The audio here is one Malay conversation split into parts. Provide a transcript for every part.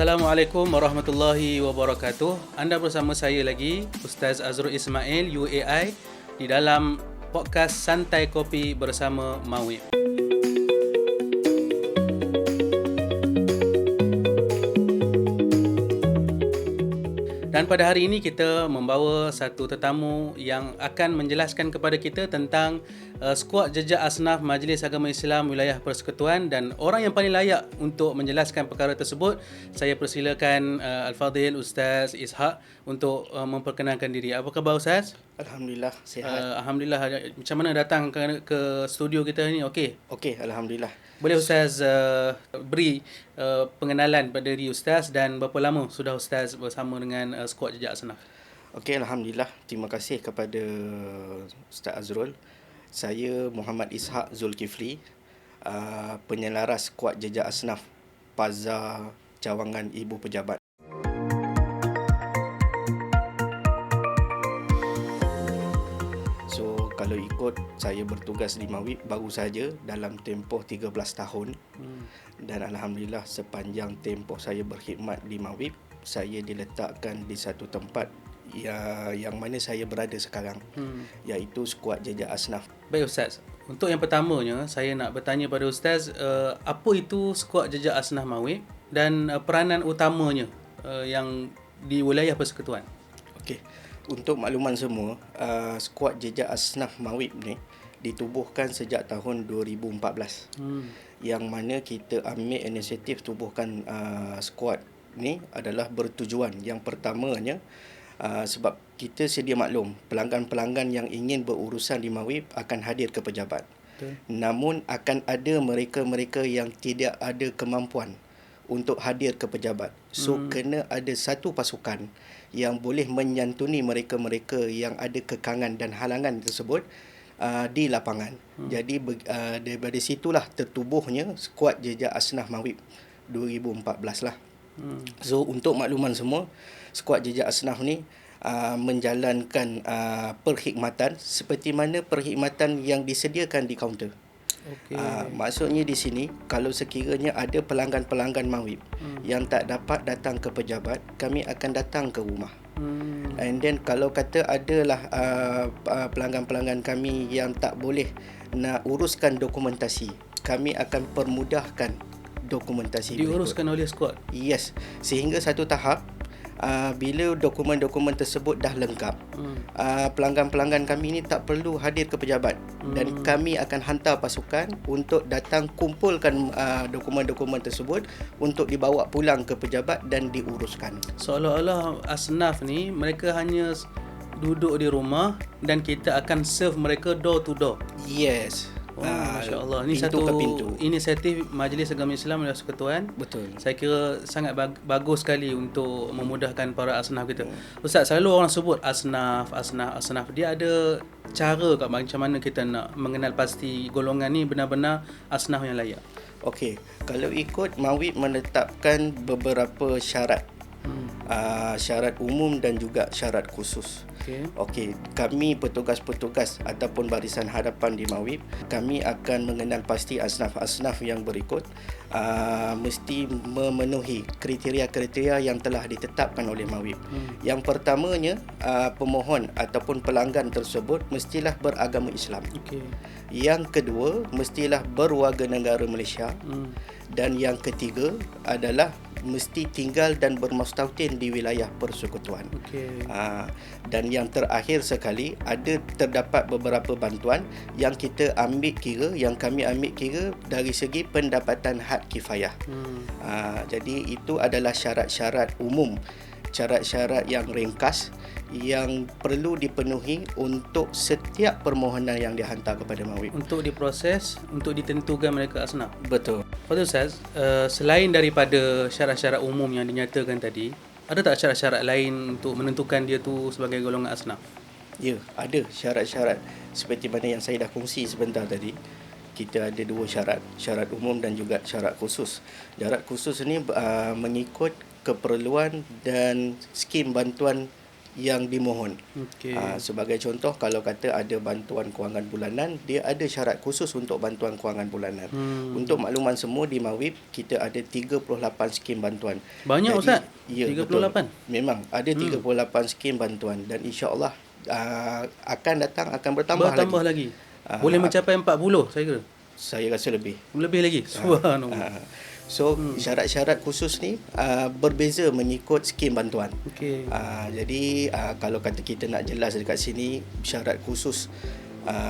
Assalamualaikum warahmatullahi wabarakatuh. Anda bersama saya lagi, Ustaz Azrul Ismail, UAI, di dalam podcast Santai Kopi bersama Mawib. Dan pada hari ini kita membawa satu tetamu yang akan menjelaskan kepada kita tentang skuad jejak asnaf Majlis Agama Islam Wilayah Persekutuan, dan orang yang paling layak untuk menjelaskan perkara tersebut, saya persilakan Al-Fadhil Ustaz Ishaq untuk memperkenalkan diri. Apa khabar Ustaz? Alhamdulillah, sihat. Alhamdulillah. Macam mana datang ke studio kita ni? Okey. Okey, Alhamdulillah. Boleh Ustaz beri pengenalan pada diri Ustaz dan berapa lama sudah Ustaz bersama dengan skuad jejak asnaf? Okey, Alhamdulillah. Terima kasih kepada Ustaz Azrul. Saya Muhammad Ishaq Zulkifli, penyelaras skuad jejak asnaf Pazar Cawangan Ibu Pejabat. So, kalau ikut saya bertugas di Mawib baru saja dalam tempoh 13 tahun. Dan Alhamdulillah sepanjang tempoh saya berkhidmat di Mawib, saya diletakkan di satu tempat yang mana saya berada sekarang, iaitu skuad jejak asnaf. Baik Ustaz, untuk yang pertamanya saya nak bertanya pada Ustaz, apa itu skuad jejak asnaf Mawib dan peranan utamanya yang di wilayah persekutuan? Okey, untuk makluman semua, skuad jejak asnaf Mawib ni ditubuhkan sejak tahun 2014. Yang mana kita ambil inisiatif tubuhkan skuad ni adalah bertujuan. Yang pertamanya, sebab kita sedia maklum, pelanggan-pelanggan yang ingin berurusan di Mawib akan hadir ke pejabat. Betul. Namun akan ada mereka-mereka yang tidak ada kemampuan untuk hadir ke pejabat. So kena ada satu pasukan yang boleh menyantuni mereka-mereka yang ada kekangan dan halangan tersebut di lapangan. Jadi daripada situlah tertubuhnya skuad jejak asnaf Mawib 2014 lah. So untuk makluman semua, skuad jejak asnaf ni menjalankan perkhidmatan seperti mana perkhidmatan yang disediakan di kaunter. Okey. Maksudnya di sini, kalau sekiranya ada pelanggan-pelanggan Mawib yang tak dapat datang ke pejabat, kami akan datang ke rumah. And then kalau kata adalah pelanggan-pelanggan kami yang tak boleh nak uruskan dokumentasi, kami akan permudahkan dokumentasi Diuruskan oleh skuad? Yes, sehingga satu tahap bila dokumen-dokumen tersebut dah lengkap, pelanggan-pelanggan kami ni tak perlu hadir ke pejabat, dan kami akan hantar pasukan untuk datang kumpulkan dokumen-dokumen tersebut untuk dibawa pulang ke pejabat dan diuruskan. Seolah-olah asnaf ni mereka hanya duduk di rumah dan kita akan serve mereka door to door. Yes. Oh, Masya Allah. Ini pintu satu ke pintu. inisiatif Majlis Agama Islam Wilayah Persekutuan. Betul. Saya kira sangat bagus sekali untuk memudahkan para asnaf kita. Ustaz, selalu orang sebut asnaf. Dia ada cara kat macam mana kita nak mengenal pasti golongan ni benar-benar asnaf yang layak? Okey, kalau ikut Mawib menetapkan beberapa syarat. Syarat umum dan juga syarat khusus. Okey, kami petugas-petugas ataupun barisan hadapan di Mawib, kami akan mengenal pasti asnaf-asnaf yang berikut. Mesti memenuhi kriteria-kriteria yang telah ditetapkan oleh Mawib. Yang pertamanya, pemohon ataupun pelanggan tersebut mestilah beragama Islam. Yang kedua, mestilah berwarga negara Malaysia. Dan yang ketiga adalah mesti tinggal dan bermustautin di wilayah persekutuan. Dan yang terakhir sekali, terdapat beberapa bantuan yang kita ambil kira, yang kami ambil kira dari segi pendapatan had kifayah. Jadi itu adalah syarat-syarat umum, syarat-syarat yang ringkas yang perlu dipenuhi untuk setiap permohonan yang dihantar kepada Mawib. Untuk diproses, untuk ditentukan mereka asnaf. Betul. Pada Ustaz, selain daripada syarat-syarat umum yang dinyatakan tadi, ada tak syarat-syarat lain untuk menentukan dia tu sebagai golongan asnaf? Ya, ada syarat-syarat seperti mana yang saya dah kongsi sebentar tadi. Kita ada dua syarat, syarat umum dan juga syarat khusus. Syarat khusus ini mengikut keperluan dan skim bantuan yang dimohon. Okey. Sebagai contoh, kalau kata ada bantuan kewangan bulanan, dia ada syarat khusus untuk bantuan kewangan bulanan. Untuk makluman semua, di Mawib kita ada 38 skim bantuan. Banyak, Jadi, Ustaz? Ya, 38? betul. Memang ada 38 skim bantuan dan insya-Allah akan bertambah lagi. Boleh mencapai 40 saya kira. Saya rasa lebih. Lebih lagi. Subhanallah. So syarat-syarat khusus ni berbeza mengikut skim bantuan. Okey. Jadi kalau kata kita nak jelas dekat sini syarat khusus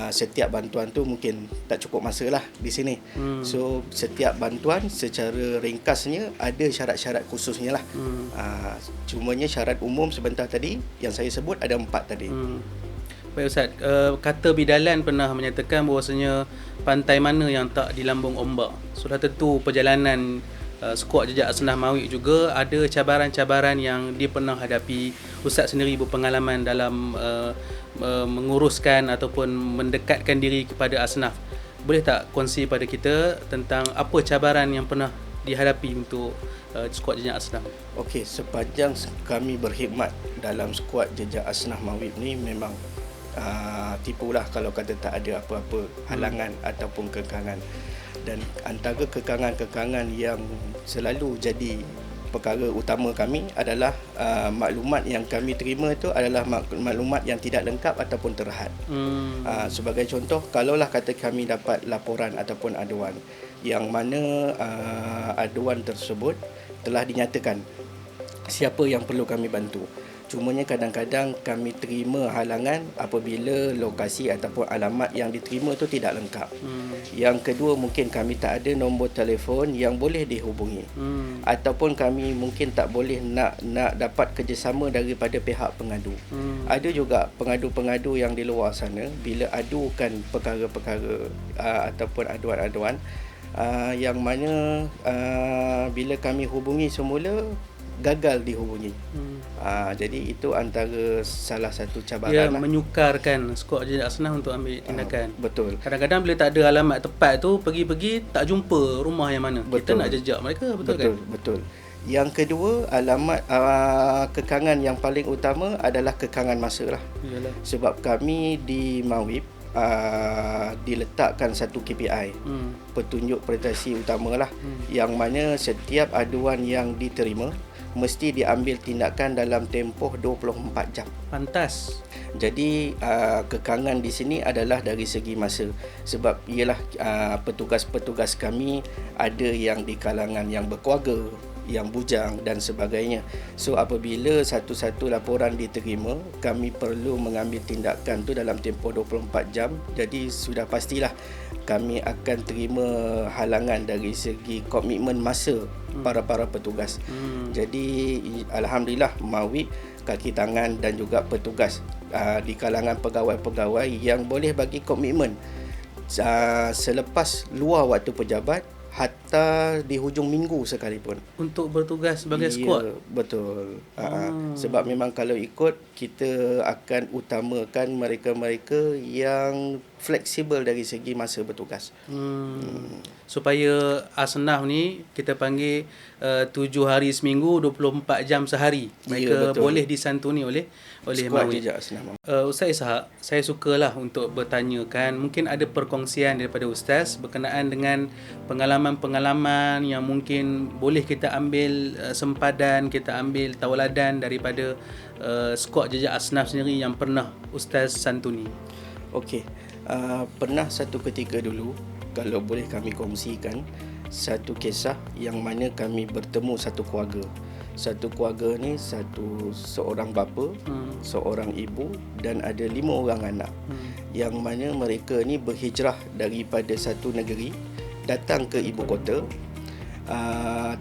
setiap bantuan tu mungkin tak cukup masa lah di sini. So setiap bantuan secara ringkasnya ada syarat-syarat khususnya lah. Cumanya syarat umum sebentar tadi yang saya sebut ada 4 tadi. Baik Ustaz, kata bidalan pernah menyatakan bahawasanya pantai mana yang tak dilambung ombak. Sudah tentu perjalanan skuad jejak Asnaf Mawib juga ada cabaran-cabaran yang dia pernah hadapi. Ustaz sendiri berpengalaman dalam menguruskan ataupun mendekatkan diri kepada Asnaf. Boleh tak kongsi pada kita tentang apa cabaran yang pernah dihadapi untuk skuad jejak Asnaf? Okey, sepanjang kami berkhidmat dalam skuad jejak Asnaf Mawib ni memang tipulah kalau kata tak ada apa-apa halangan ataupun kekangan. Dan antara kekangan-kekangan yang selalu jadi perkara utama kami adalah maklumat yang kami terima itu adalah maklumat yang tidak lengkap ataupun terhad. Sebagai contoh, kalaulah kata kami dapat laporan ataupun aduan yang mana aduan tersebut telah dinyatakan siapa yang perlu kami bantu. Cumanya kadang-kadang kami terima halangan apabila lokasi ataupun alamat yang diterima tu tidak lengkap. Yang kedua, mungkin kami tak ada nombor telefon yang boleh dihubungi. Ataupun kami mungkin tak boleh nak dapat kerjasama daripada pihak pengadu. Ada juga pengadu-pengadu yang di luar sana bila adukan perkara-perkara ataupun aduan-aduan yang mana bila kami hubungi semula gagal dihubungi. Jadi itu antara salah satu cabaran. Menyukarkan skuad jejak Asnaf untuk ambil tindakan. Betul. Kadang-kadang bila tak ada alamat tepat tu, pergi-pergi tak jumpa rumah yang mana. Kita nak jejak mereka, betul kan? Betul. Yang kedua, alamat kekangan yang paling utama adalah kekangan masa lah. Yalah. Sebab kami di Mawib diletakkan satu KPI, petunjuk prestasi utama lah, yang mana setiap aduan yang diterima mesti diambil tindakan dalam tempoh 24 jam. Pantas. Jadi kekangan di sini adalah dari segi masa. Sebab ialah petugas-petugas kami ada yang di kalangan yang berkeluarga, yang bujang dan sebagainya. So apabila satu-satu laporan diterima, kami perlu mengambil tindakan tu dalam tempoh 24 jam. Jadi sudah pastilah kami akan terima halangan dari segi komitmen masa para petugas. Jadi alhamdulillah Mawib kaki tangan dan juga petugas di kalangan pegawai-pegawai yang boleh bagi komitmen selepas luar waktu pejabat hatta di hujung minggu sekalipun untuk bertugas sebagai skuad. Betul. Sebab memang kalau ikut kita akan utamakan mereka-mereka yang fleksibel dari segi masa bertugas. Supaya Asnaf ni kita panggil 7 hari seminggu 24 jam sehari. Mereka boleh disantuni oleh Mawib. Ustaz Ishak, saya sukalah untuk bertanyakan, mungkin ada perkongsian daripada Ustaz berkenaan dengan pengalaman-pengalaman yang mungkin boleh kita ambil sempadan, kita ambil tauladan daripada skuad jejak Asnaf sendiri yang pernah Ustaz santuni. Okey. Pernah satu ketika dulu, kalau boleh kami kongsikan satu kisah yang mana kami bertemu satu keluarga. Satu keluarga ni seorang bapa, seorang ibu dan ada 5 orang anak. Yang mana mereka ni berhijrah daripada satu negeri datang ke ibu kota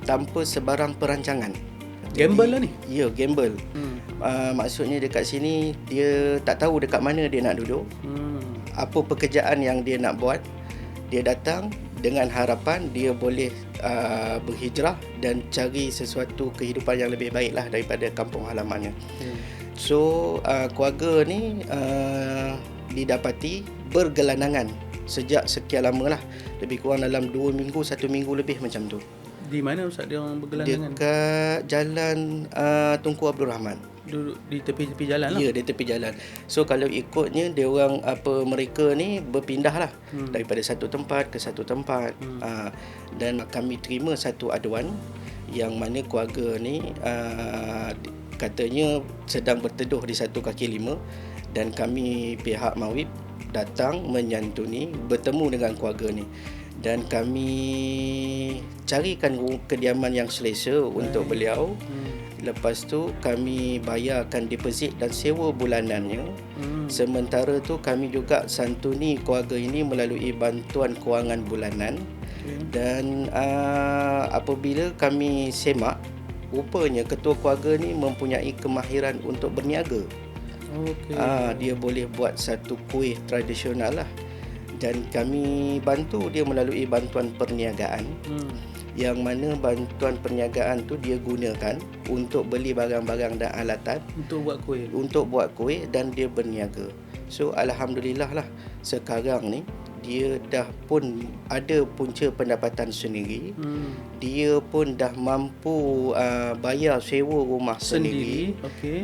tanpa sebarang perancangan. Gamble lah ni? Ya, gamble. Maksudnya dekat sini dia tak tahu dekat mana dia nak duduk, apa pekerjaan yang dia nak buat. Dia datang dengan harapan dia boleh berhijrah dan cari sesuatu kehidupan yang lebih baik lah daripada kampung halamannya. So keluarga ni didapati bergelandangan sejak sekian lama lah, lebih kurang dalam 2 minggu, 1 minggu lebih macam tu. Di mana Ustaz dia orang bergelandangan? Dekat jalan Tunku Abdul Rahman. Duduk di tepi-tepi jalan lah. Ya, di tepi jalan. So kalau ikutnya dia orang mereka ni berpindah lah daripada satu tempat ke satu tempat. Dan kami terima satu aduan yang mana keluarga ni katanya sedang berteduh di satu kaki lima, dan kami pihak Mawib datang menyantuni, bertemu dengan keluarga ni, dan kami carikan kediaman yang selesa untuk beliau. Lepas tu kami bayarkan deposit dan sewa bulanannya. Sementara tu kami juga santuni keluarga ini melalui bantuan kewangan bulanan. Dan apabila kami semak, rupanya ketua keluarga ni mempunyai kemahiran untuk berniaga. Dia boleh buat satu kuih tradisional lah, dan kami bantu dia melalui bantuan perniagaan. Yang mana bantuan perniagaan tu dia gunakan untuk beli barang-barang dan alatan untuk buat kuih dan dia berniaga. So alhamdulillah lah, sekarang ni dia dah pun ada punca pendapatan sendiri. Dia pun dah mampu bayar sewa rumah sendiri.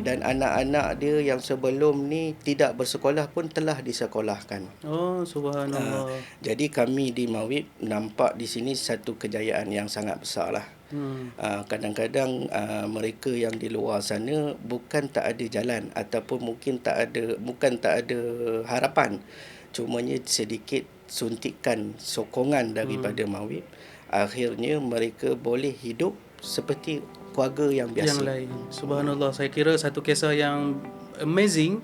Dan anak-anak dia yang sebelum ni tidak bersekolah pun telah disekolahkan. Oh, subhanallah. Jadi kami di Mawib nampak di sini satu kejayaan yang sangat besar lah. Kadang-kadang mereka yang di luar sana bukan tak ada jalan, ataupun bukan tak ada harapan, cumanya sedikit suntikan sokongan daripada Mawib, akhirnya mereka boleh hidup seperti keluarga yang biasa. Yang lain. Subhanallah, saya kira satu kisah yang amazing,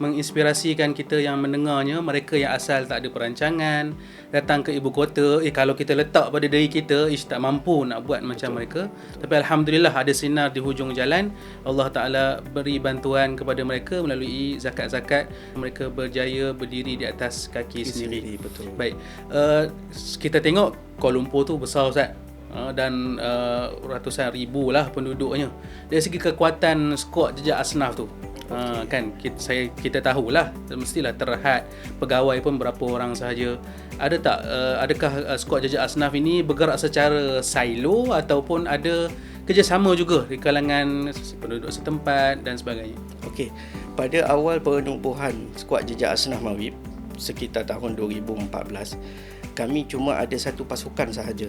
menginspirasikan kita yang mendengarnya. Mereka yang asal tak ada perancangan datang ke ibu kota, kalau kita letak pada diri kita, tak mampu nak buat macam mereka. Tapi alhamdulillah ada sinar di hujung jalan. Allah Ta'ala beri bantuan kepada mereka melalui zakat-zakat. Mereka berjaya berdiri di atas kaki sendiri. Betul. Baik, kita tengok Kuala Lumpur tu besar Ustaz, dan ratusan ribu lah penduduknya. Dari segi kekuatan skuad jejak asnaf tu, kan kita tahulah mestilah terhad pegawai pun berapa orang sahaja. Adakah skuad jejak asnaf ini bergerak secara silo ataupun ada kerjasama juga di kalangan penduduk setempat dan sebagainya? Okey, pada awal penubuhan skuad jejak asnaf Mawib sekitar tahun 2014, kami cuma ada satu pasukan sahaja.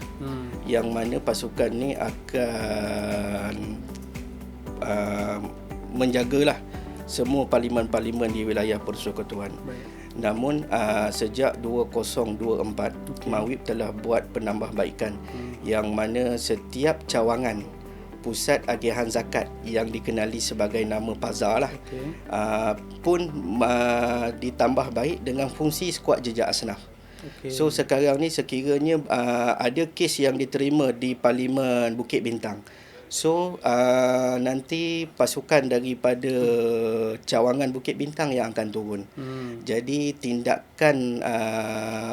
Yang mana pasukan ni akan menjagalah semua parlimen-parlimen di wilayah Persekutuan. Namun sejak 2024 Mawib telah buat penambahbaikan yang mana setiap cawangan pusat agihan zakat yang dikenali sebagai nama PAZA lah, pun ditambah baik dengan fungsi skuad jejak asnaf. So sekarang ni sekiranya ada kes yang diterima di Parlimen Bukit Bintang, so nanti pasukan daripada cawangan Bukit Bintang yang akan turun. Jadi tindakan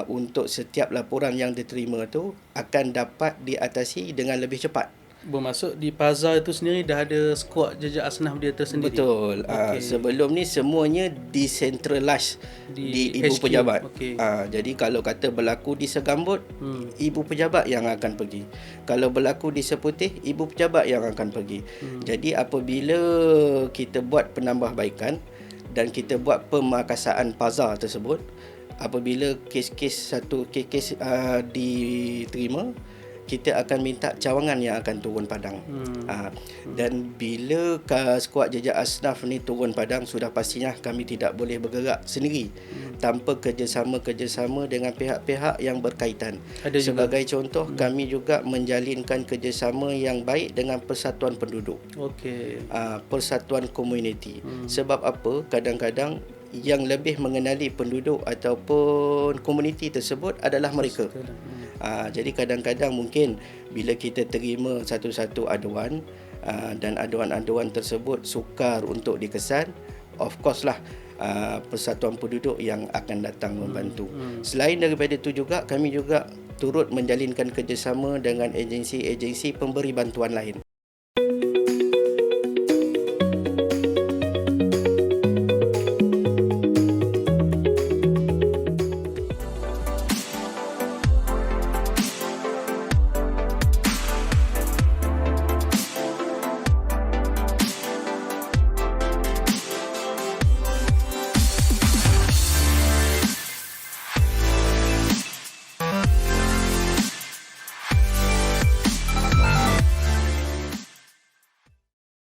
untuk setiap laporan yang diterima tu akan dapat diatasi dengan lebih cepat. Bermaksud di PAZA itu sendiri dah ada skuad jejak asnaf dia tersendiri? Betul. Sebelum ni semuanya decentralized di ibu HQ. pejabat. Jadi kalau kata berlaku di Segambut, ibu pejabat yang akan pergi. Kalau berlaku di Seputih, ibu pejabat yang akan pergi. Jadi apabila kita buat penambahbaikan dan kita buat pemakasaan PAZA tersebut, apabila kes-kes diterima, kita akan minta cawangan yang akan turun padang. Dan bila skuad jejak asnaf ni turun padang, sudah pastinya kami tidak boleh bergerak sendiri tanpa kerjasama dengan pihak-pihak yang berkaitan. Sebagai contoh, kami juga menjalinkan kerjasama yang baik dengan persatuan penduduk, persatuan komuniti. Sebab apa? Kadang-kadang yang lebih mengenali penduduk ataupun komuniti tersebut adalah mereka. Jadi kadang-kadang mungkin bila kita terima satu-satu aduan dan aduan-aduan tersebut sukar untuk dikesan, of course lah persatuan penduduk yang akan datang membantu. Selain daripada itu juga, kami juga turut menjalinkan kerjasama dengan agensi-agensi pemberi bantuan lain.